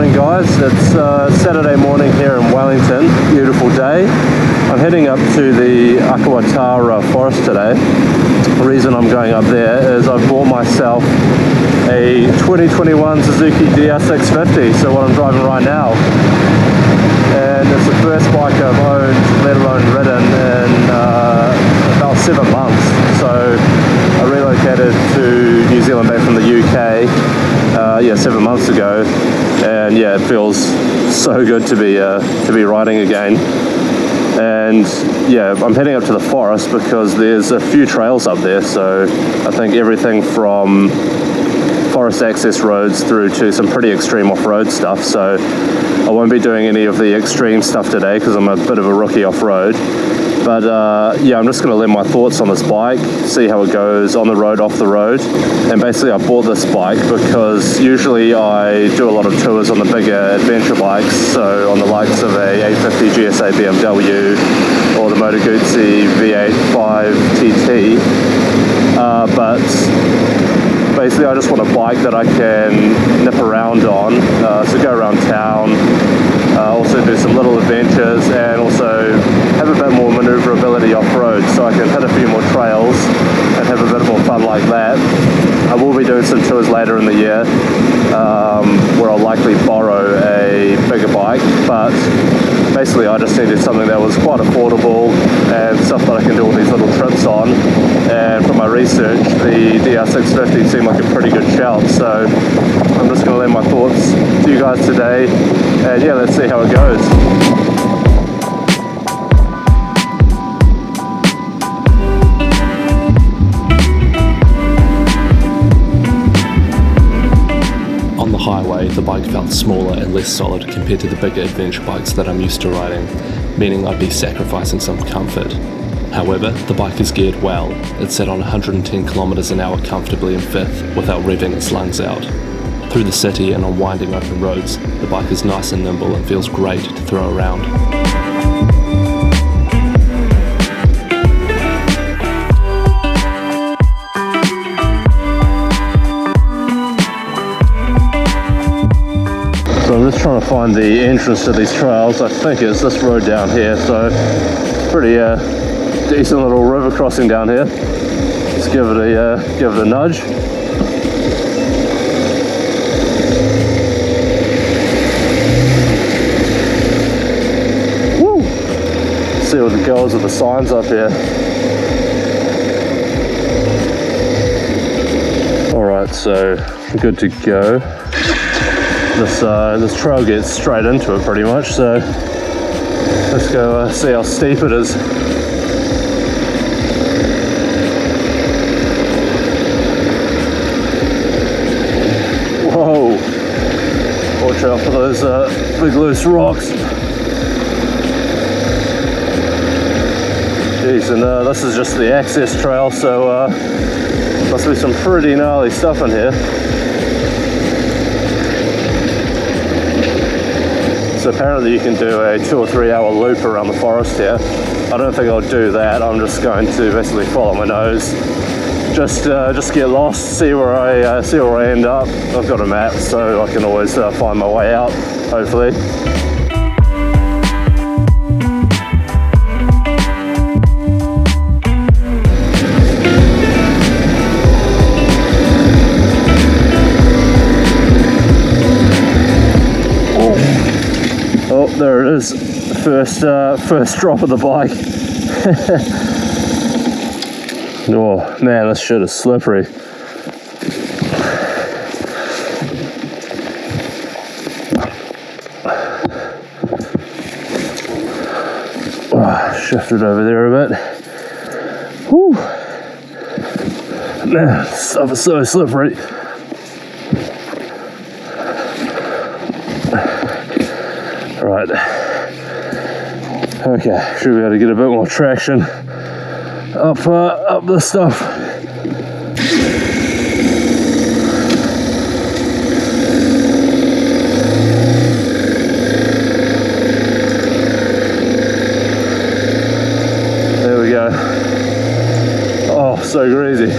morning, guys. It's Saturday morning here in Wellington. Beautiful day. I'm heading up to the Akawatara forest today. The reason I'm going up there is I've bought myself a 2021 Suzuki DR650, so what I'm driving right now. And it's the first bike I've owned, let alone ridden, in about 7 months. So I relocated to New Zealand back from the UK 7 months ago, and yeah, it feels so good to be riding again. And yeah, I'm heading up to the forest because there's a few trails up there, so I think everything from forest access roads through to some pretty extreme off-road stuff. So I won't be doing any of the extreme stuff today because I'm a bit of a rookie off-road. But yeah, I'm just going to let my thoughts on this bike, see how it goes on the road, off the road. And basically I bought this bike because usually I do a lot of tours on the bigger adventure bikes, so on the likes of a 850 GSA BMW or the Moto Guzzi V8 5TT. But basically I just want a bike that I can nip around on, so go around town, also do some little adventures, and also have a bit more maneuverability off-road, so I can hit a few more trails and have a bit more fun like that. I will be doing some tours later in the year where I'll likely borrow a bigger bike, but basically I just needed something that was quite affordable and stuff that I can do all these little trips on. And from my research, the DR650 seemed like a pretty good shout, so I'm just going to lend my thoughts to you guys today, and yeah, let's see how it goes. On the highway, the bike felt smaller and less solid compared to the bigger adventure bikes that I'm used to riding, meaning I'd be sacrificing some comfort. However, the bike is geared well. It's set on 110 kilometers an hour comfortably in fifth without revving its lungs out. Through the city and on winding open roads, the bike is nice and nimble and feels great to throw around. So I'm just trying to find the entrance to these trails. I think it's this road down here, so pretty decent little river crossing down here. Let's give it a nudge. Woo! See what the goes with the signs up here. All right, so good to go. This trail gets straight into it pretty much, so let's go see how steep it is. Whoa! Watch out for those big loose rocks. Jeez, and this is just the access trail, so must be some pretty gnarly stuff in here. So apparently you can do a 2 or 3 hour loop around the forest here. I don't think I'll do that. I'm just going to basically follow my nose. Just get lost, see where I end up. I've got a map, so I can always find my way out, hopefully. Oh, there it is. First drop of the bike. Oh man, this shit is slippery. Shifted over there a bit. Whew. Man, this stuff is so slippery. Right. Okay, should be able to get a bit more traction up this stuff. There we go. Oh, so greasy.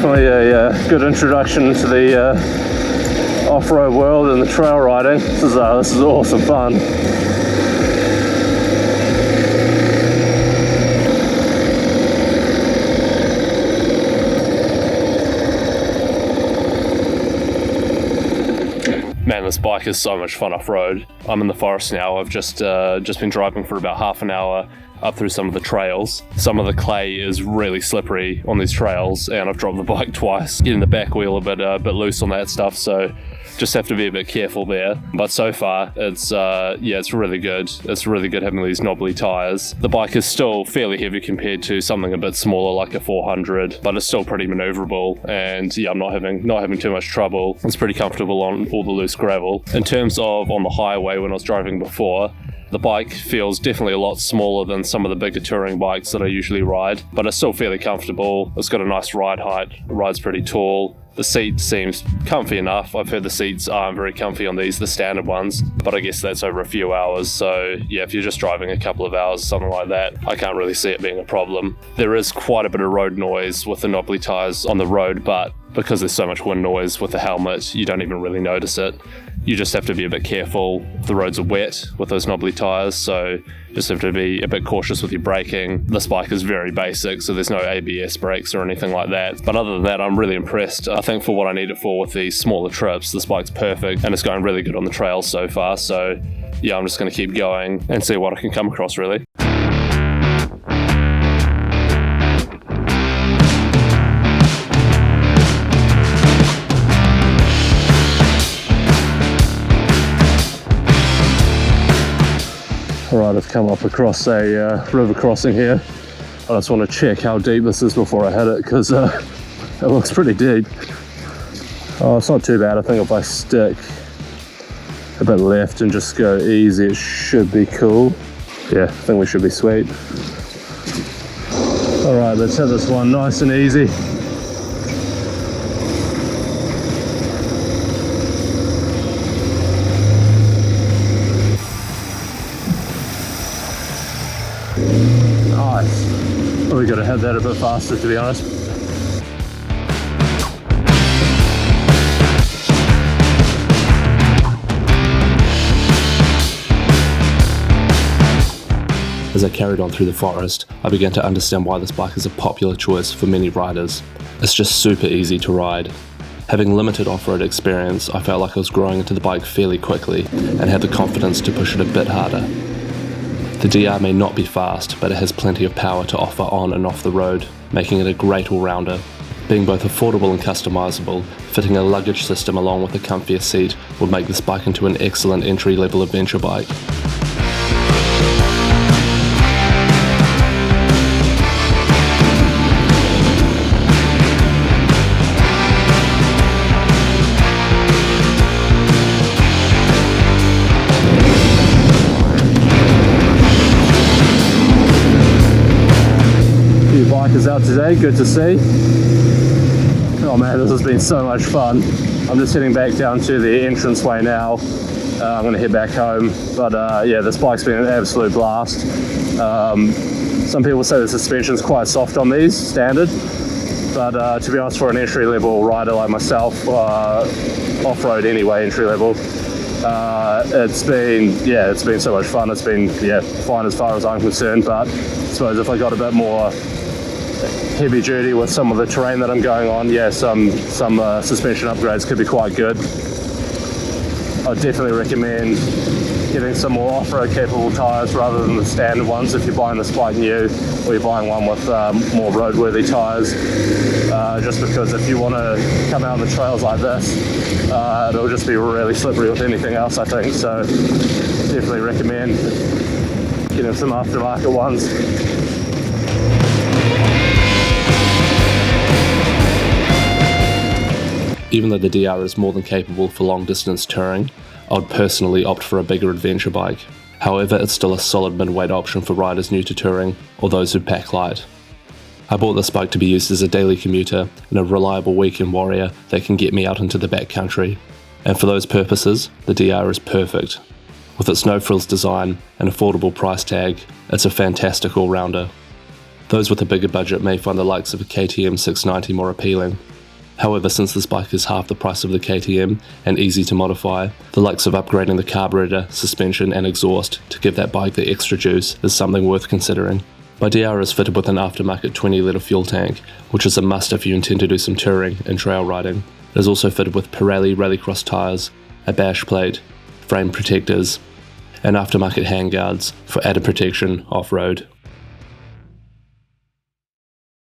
definitely a good introduction to the off-road world and the trail riding. This is awesome fun. Man, this bike is so much fun off-road. I'm in the forest now. I've just been driving for about half an hour up through some of the trails. Some of the clay is really slippery on these trails, and I've dropped the bike twice, getting the back wheel a bit loose on that stuff, so just have to be a bit careful there. But so far, it's really good. It's really good having these knobbly tires. The bike is still fairly heavy compared to something a bit smaller like a 400, but it's still pretty maneuverable, and yeah, I'm not having too much trouble. It's pretty comfortable on all the loose gravel. In terms of on the highway when I was driving before, the bike feels definitely a lot smaller than some of the bigger touring bikes that I usually ride, but it's still fairly comfortable. It's got a nice ride height, it rides pretty tall. The seat seems comfy enough. I've heard the seats aren't very comfy on these, the standard ones, but I guess that's over a few hours. So yeah, if you're just driving a couple of hours, something like that, I can't really see it being a problem. There is quite a bit of road noise with the knobbly tires on the road, but because there's so much wind noise with the helmet, you don't even really notice it. You just have to be a bit careful if the roads are wet with those knobbly tires, so just have to be a bit cautious with your braking. This bike is very basic, so there's no ABS brakes or anything like that. But other than that, I'm really impressed. I think for what I need it for with these smaller trips, this bike's perfect, and it's going really good on the trails so far. So yeah, I'm just going to keep going and see what I can come across, really. Alright, I've come up across a river crossing here. I just want to check how deep this is before I hit it, because it looks pretty deep. Oh, it's not too bad. I think if I stick a bit left and just go easy, it should be cool. Yeah, I think we should be sweet. Alright, let's hit this one nice and easy. Nice. Probably got to hit that a bit faster, to be honest. As I carried on through the forest, I began to understand why this bike is a popular choice for many riders. It's just super easy to ride. Having limited off-road experience, I felt like I was growing into the bike fairly quickly and had the confidence to push it a bit harder. The DR may not be fast, but it has plenty of power to offer on and off the road, making it a great all-rounder. Being both affordable and customizable, fitting a luggage system along with a comfier seat would make this bike into an excellent entry-level adventure bike. Bikers out today, good to see. Oh man, this has been so much fun. I'm just heading back down to the entranceway now. I'm going to head back home, but yeah, this bike's been an absolute blast. Some people say the suspension's quite soft on these, standard, but to be honest, for an entry-level rider like myself, off-road anyway, entry-level, it's been so much fun. It's been fine as far as I'm concerned, but I suppose if I got a bit more heavy duty with some of the terrain that I'm going on, some suspension upgrades could be quite good. I'd definitely recommend getting some more off-road capable tyres rather than the standard ones if you're buying this bike new, or you're buying one with more roadworthy tyres, just because if you want to come out on the trails like this, it'll just be really slippery with anything else, I think. So definitely recommend getting some aftermarket ones. Even though the DR is more than capable for long distance touring, I would personally opt for a bigger adventure bike. However, it's still a solid mid-weight option for riders new to touring or those who pack light. I bought this bike to be used as a daily commuter and a reliable weekend warrior that can get me out into the backcountry. And for those purposes, the DR is perfect. With its no-frills design and affordable price tag, it's a fantastic all-rounder. Those with a bigger budget may find the likes of a KTM 690 more appealing. However, since this bike is half the price of the KTM and easy to modify, the likes of upgrading the carburetor, suspension and exhaust to give that bike the extra juice is something worth considering. My DR is fitted with an aftermarket 20-litre fuel tank, which is a must if you intend to do some touring and trail riding. It is also fitted with Pirelli Rallycross tyres, a bash plate, frame protectors, and aftermarket handguards for added protection off-road.